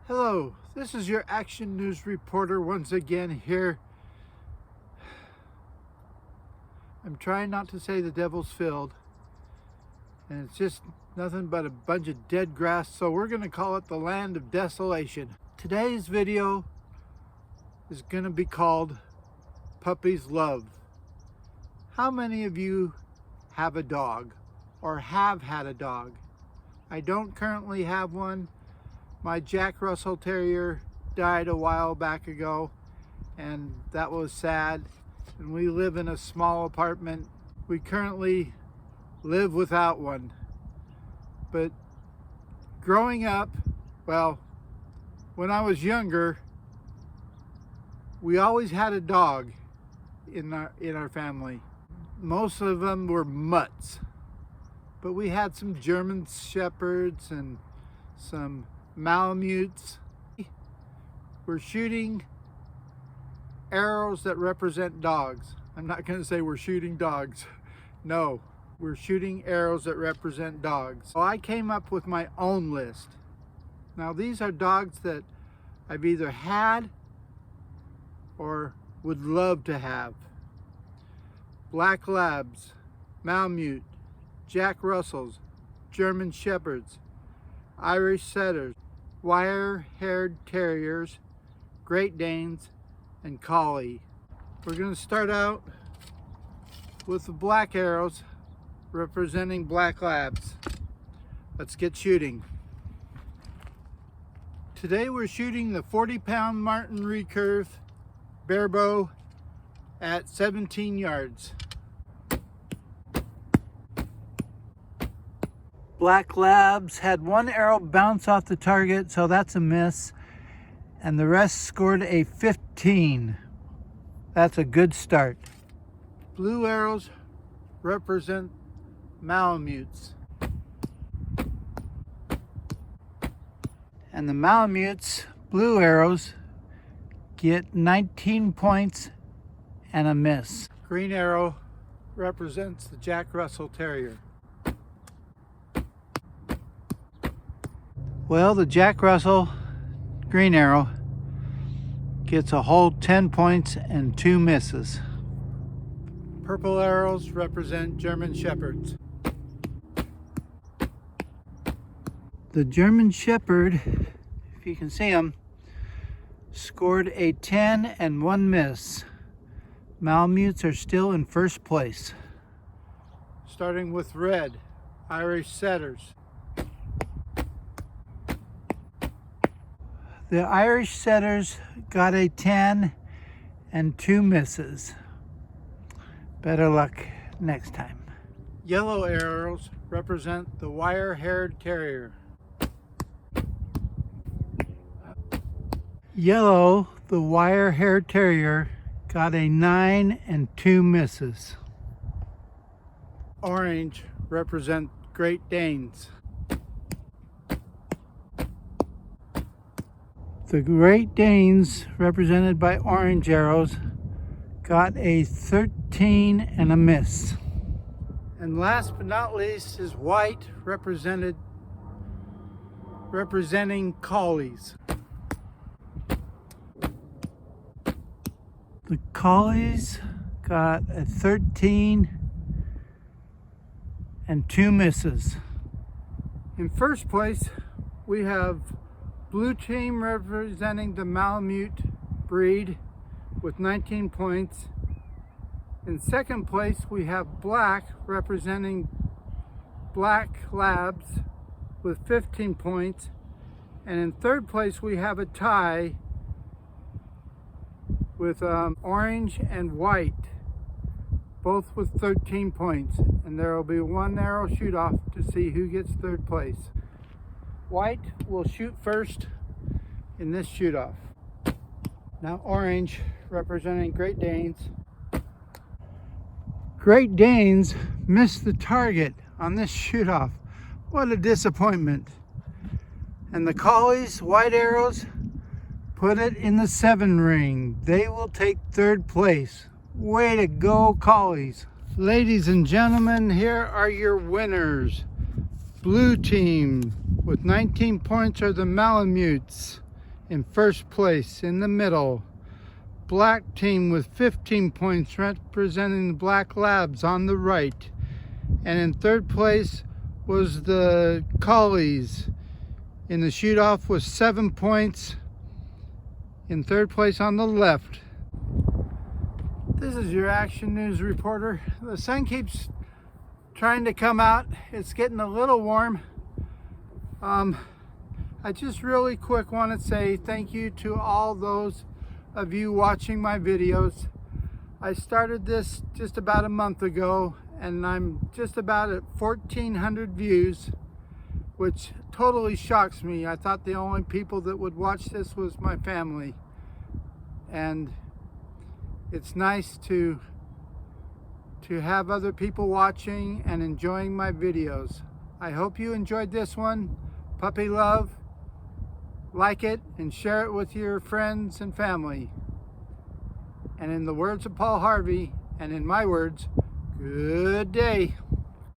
Hello, this is your Action News reporter once again here. I'm trying not to say the devil's field, and it's just nothing but a bunch of dead grass, so we're going to call it the land of desolation. Today's video is going to be called Puppies Love. How many of you have a dog or have had a dog? I don't currently have one. My Jack Russell Terrier died a while back ago, and that was sad. And we live in a small apartment. We currently live without one. But growing up, well, when I was younger, we always had a dog in our family. Most of them were mutts, but we had some German Shepherds and some Malamutes. We're shooting arrows that represent dogs. I'm not going to say we're shooting dogs. No, we're shooting arrows that represent dogs. So I came up with my own list. Now these are dogs that I've either had or would love to have. Black Labs, Malamute, Jack Russells, German Shepherds, Irish Setters, wire-haired terriers, Great Danes, and Collie. We're going to start out with the black arrows representing Black Labs. Let's get shooting. Today we're shooting the 40-pound Martin recurve barebow at 17 yards. Black Labs had one arrow bounce off the target, so that's a miss. And the rest scored a 15. That's a good start. Blue arrows represent Malamutes. And the Malamutes, blue arrows, get 19 points and a miss. Green arrow represents the Jack Russell Terrier. Well, the Jack Russell green arrow gets a whole 10 points and 2 misses. Purple arrows represent German Shepherds. The German Shepherd, if you can see him, scored a 10 and 1 miss. Malamutes are still in first place. Starting with red, Irish Setters. The Irish Setters got a 10 and 2 misses. Better luck next time. Yellow arrows represent the wire-haired terrier. Yellow, the wire-haired terrier, got a 9 and 2 misses. Orange represent Great Danes. The Great Danes, represented by orange arrows, got a 13 and a miss. And last but not least is white, representing Collies. The Collies got a 13 and 2 misses. In first place, we have blue team representing the Malamute breed with 19 points. In second place, we have black representing Black Labs with 15 points. And in third place, we have a tie with orange and white, both with 13 points. And there will be one arrow shoot off to see who gets third place. White will shoot first in this shoot off. Now orange representing Great Danes. Great Danes missed the target on this shoot off. What a disappointment. And the Collies, white arrows, put it in the 7 ring. They will take third place. Way to go, Collies. Ladies and gentlemen, here are your winners. Blue team with 19 points are the Malamutes. In first place, in the middle, black team with 15 points representing the Black Labs on the right. And in third place was the Collies in the shoot-off with 7 points. In third place on the left. This is your Action News reporter. The sun keeps trying to come out. It's getting a little warm. I just really quick want to say thank you to all those of you watching my videos. I started this just about a month ago and I'm just about at 1,400 views, which totally shocks me. I thought the only people that would watch this was my family. And it's nice to have other people watching and enjoying my videos. I hope you enjoyed this one. Puppy love. Like it and share it with your friends and family. And in the words of Paul Harvey, and in my words, good day.